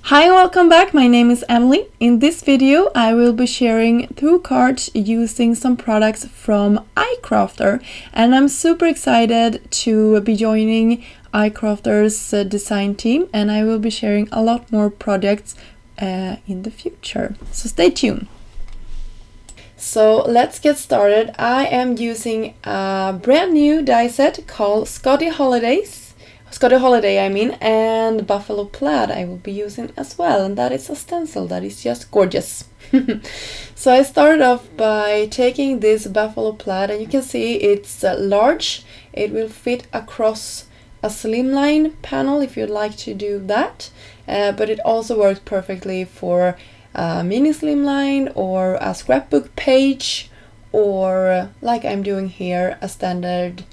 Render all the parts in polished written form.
Hi, welcome back. My name is Emily. In this video I will be sharing 2 cards using some products from iCrafter, and I'm super excited to be joining iCrafter's design team, and I will be sharing a lot more projects in the future. So stay tuned. So let's get started. I am using a brand new die set called Scotty Holiday, and Buffalo Plaid I will be using as well, and that is a stencil that is just gorgeous. So I started off by taking this Buffalo Plaid, and you can see it's large. It will fit across a slimline panel if you'd like to do that, but it also works perfectly for a mini slimline or a scrapbook page, or like I'm doing here, a standard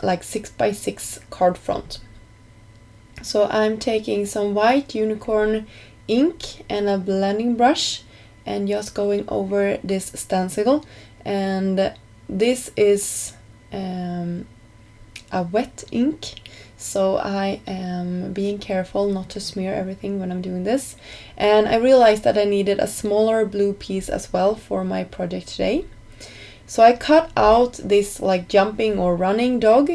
like 6x6 card front. So I'm taking some white unicorn ink and a blending brush and just going over this stencil, and this is a wet ink, so I am being careful not to smear everything when I'm doing this. And I realized that I needed a smaller blue piece as well for my project today. So I cut out this like jumping or running dog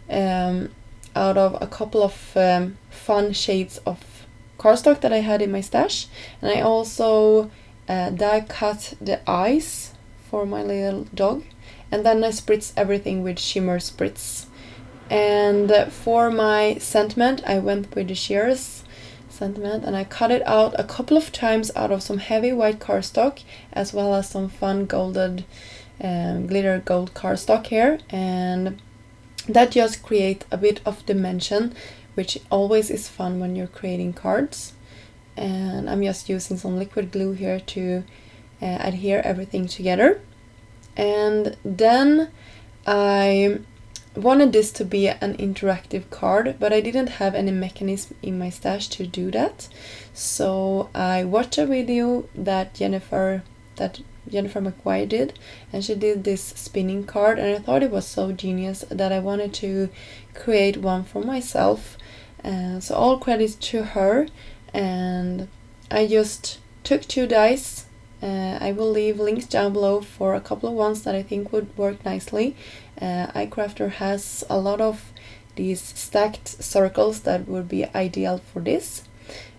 out of a couple of fun shades of cardstock that I had in my stash. And I also die cut the eyes for my little dog. And then I spritz everything with shimmer spritz. And for my sentiment, I went with the shears sentiment, and I cut it out a couple of times out of some heavy white cardstock, as well as some fun golded glitter gold cardstock here, and that just creates a bit of dimension, which always is fun when you're creating cards. And I'm just using some liquid glue here to adhere everything together. And then I wanted this to be an interactive card, but I didn't have any mechanism in my stash to do that, so I watched a video that Jennifer McGuire did, and she did this spinning card, and I thought it was so genius that I wanted to create one for myself. So all credits to her, and I just took 2 dice. I will leave links down below for a couple of ones that I think would work nicely. iCrafter has a lot of these stacked circles that would be ideal for this.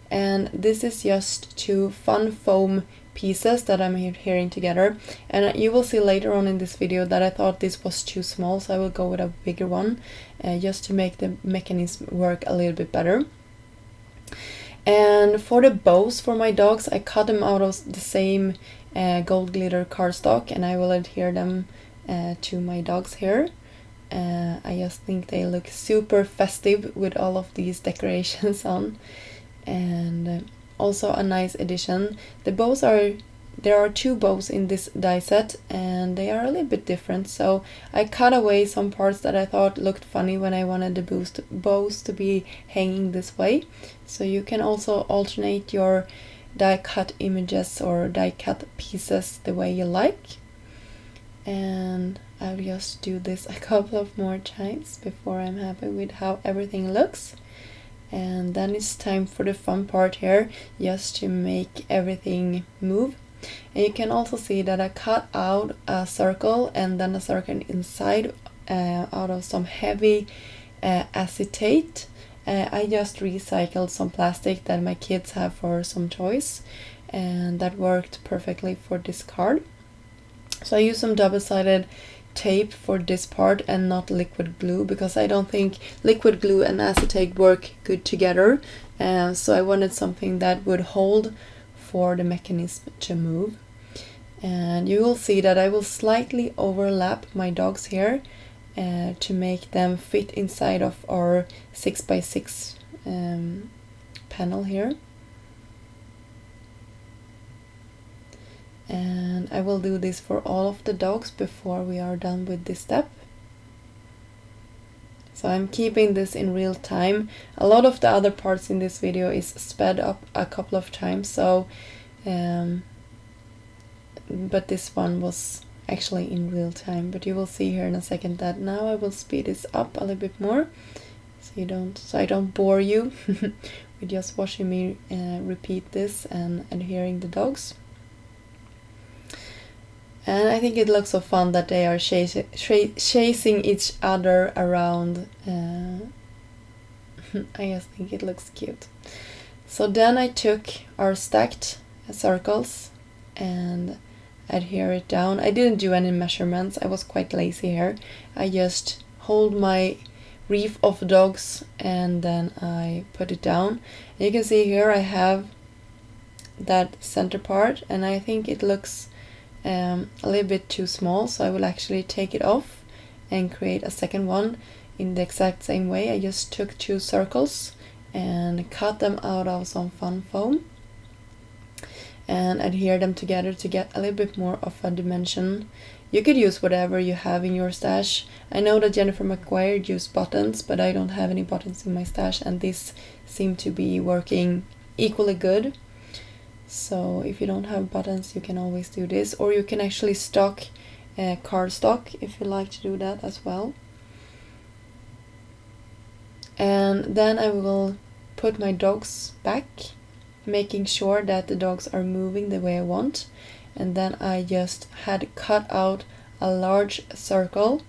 And this is just 2 fun foam pieces that I'm adhering together, and you will see later on in this video that I thought this was too small, so I will go with a bigger one just to make the mechanism work a little bit better. And for the bows for my dogs, I cut them out of the same gold glitter cardstock, and I will adhere them to my dogs here. I just think they look super festive with all of these decorations on, and also a nice addition. There are 2 bows in this die set, and they are a little bit different, so I cut away some parts that I thought looked funny when I wanted the bows to be hanging this way. So you can also alternate your die cut images or die cut pieces the way you like. And I'll just do this a couple of more times before I'm happy with how everything looks. And then it's time for the fun part here, just to make everything move. And you can also see that I cut out a circle and then a circle inside out of some heavy acetate. I just recycled some plastic that my kids have for some toys, and that worked perfectly for this card. So I used some double-sided tape for this part and not liquid glue, because I don't think liquid glue and acetate work good together, so I wanted something that would hold for the mechanism to move. And you will see that I will slightly overlap my dogs here to make them fit inside of our 6x6 panel here. And I will do this for all of the dogs before we are done with this step. So I'm keeping this in real time. A lot of the other parts in this video is sped up a couple of times, so but this one was actually in real time. But you will see here in a second that now I will speed this up a little bit more, so I don't bore you with just watching me repeat this and adhering the dogs. And I think it looks so fun that they are chasing each other around. I just think it looks cute. So then I took our stacked circles and adhere it down. I didn't do any measurements. I was quite lazy here. I just hold my wreath of dogs and then I put it down. And you can see here I have that center part, and I think it looks a little bit too small, so I will actually take it off and create a second one in the exact same way. I just took 2 circles and cut them out of some fun foam and adhere them together to get a little bit more of a dimension. You could use whatever you have in your stash. I know that Jennifer McGuire used buttons, but I don't have any buttons in my stash, and this seemed to be working equally good. So if you don't have buttons, you can always do this, or you can actually stock cardstock if you like to do that as well. And then I will put my dogs back, making sure that the dogs are moving the way I want. And then I just had cut out a large circle,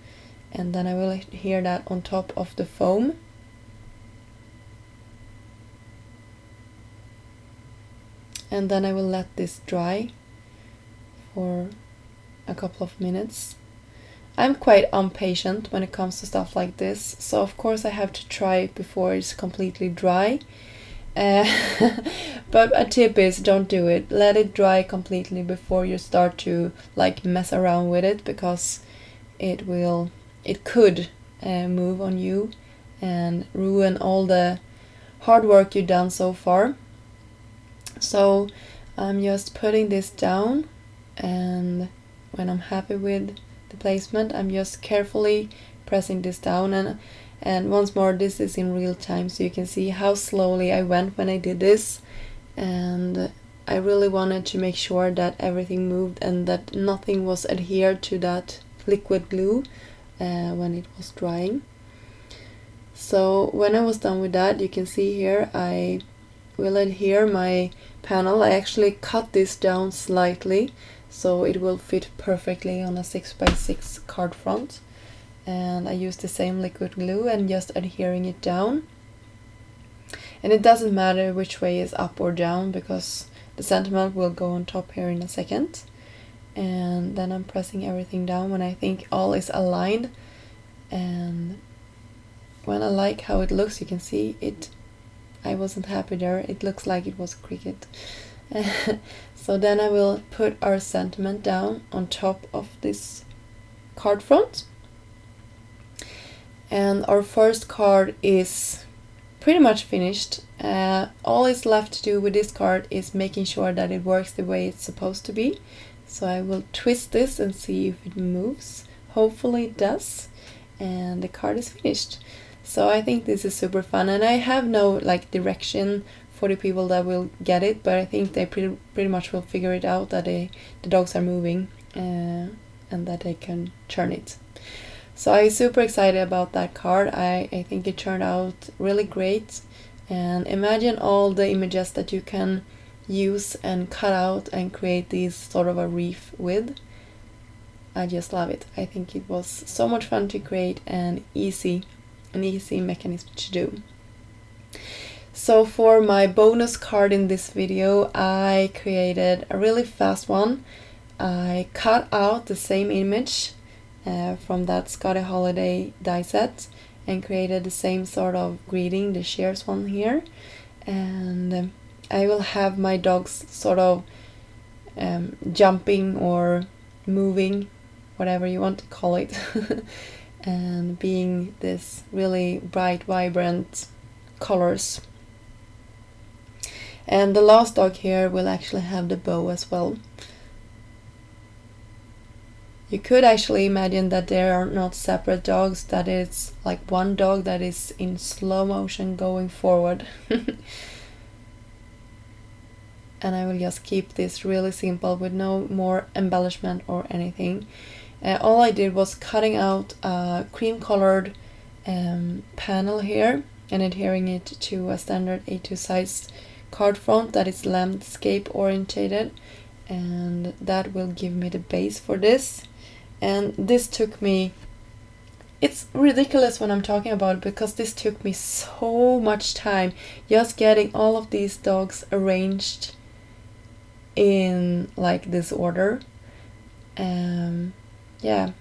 and then I will adhere that on top of the foam. And then I will let this dry for a couple of minutes. I'm quite impatient when it comes to stuff like this, so of course I have to try it before it's completely dry. But a tip is, don't do it. Let it dry completely before you start to like mess around with it, because it could move on you and ruin all the hard work you've done so far. So I'm just putting this down, and when I'm happy with the placement, I'm just carefully pressing this down. And once more, this is in real time, so you can see how slowly I went when I did this. And I really wanted to make sure that everything moved and that nothing was adhered to that liquid glue when it was drying. So when I was done with that, you can see here I will adhere my panel. I actually cut this down slightly so it will fit perfectly on a 6x6 card front. And I use the same liquid glue and just adhering it down. And it doesn't matter which way is up or down, because the sentiment will go on top here in a second. And then I'm pressing everything down when I think all is aligned. And when I like how it looks, you can see it. I wasn't happy there. It looks like it was cricket. So then I will put our sentiment down on top of this card front. And our first card is pretty much finished. All is left to do with this card is making sure that it works the way it's supposed to be. So I will twist this and see if it moves. Hopefully it does. And the card is finished. So I think this is super fun, and I have no like direction for the people that will get it, but I think they pretty much will figure it out that the dogs are moving and that they can turn it. So I'm super excited about that card. I think it turned out really great, and imagine all the images that you can use and cut out and create these sort of a wreath with. I just love it. I think it was so much fun to create and an easy mechanism to do. So for my bonus card in this video, I created a really fast one. I cut out the same image from that Scotty Holiday die set and created the same sort of greeting, the shares one here. And I will have my dogs sort of jumping or moving, whatever you want to call it, and being this really bright, vibrant colors. And the last dog here will actually have the bow as well. You could actually imagine that there are not separate dogs, that it's like one dog that is in slow motion going forward. And I will just keep this really simple with no more embellishment or anything. All I did was cutting out a cream colored panel here and adhering it to a standard A2 size card front that is landscape orientated, and that will give me the base for this. And this took me, it's ridiculous when I'm talking about it, because this took me so much time, just getting all of these dogs arranged in like this order. Yeah,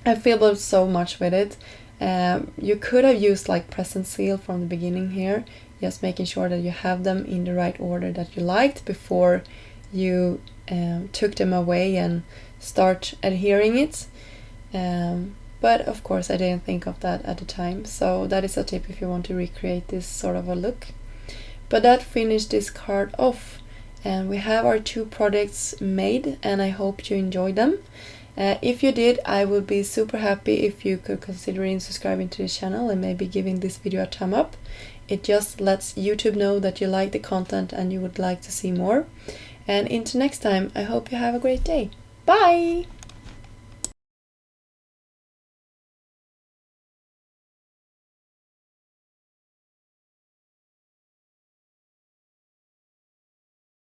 I feel so much with it. You could have used like present seal from the beginning here, just making sure that you have them in the right order that you liked before you took them away and start adhering it. But of course I didn't think of that at the time, so that is a tip if you want to recreate this sort of a look. But that finished this card off, and we have our 2 projects made, and I hope you enjoyed them. If you did, I would be super happy if you could consider subscribing to the channel and maybe giving this video a thumb up. It just lets YouTube know that you like the content and you would like to see more. And until next time, I hope you have a great day. Bye!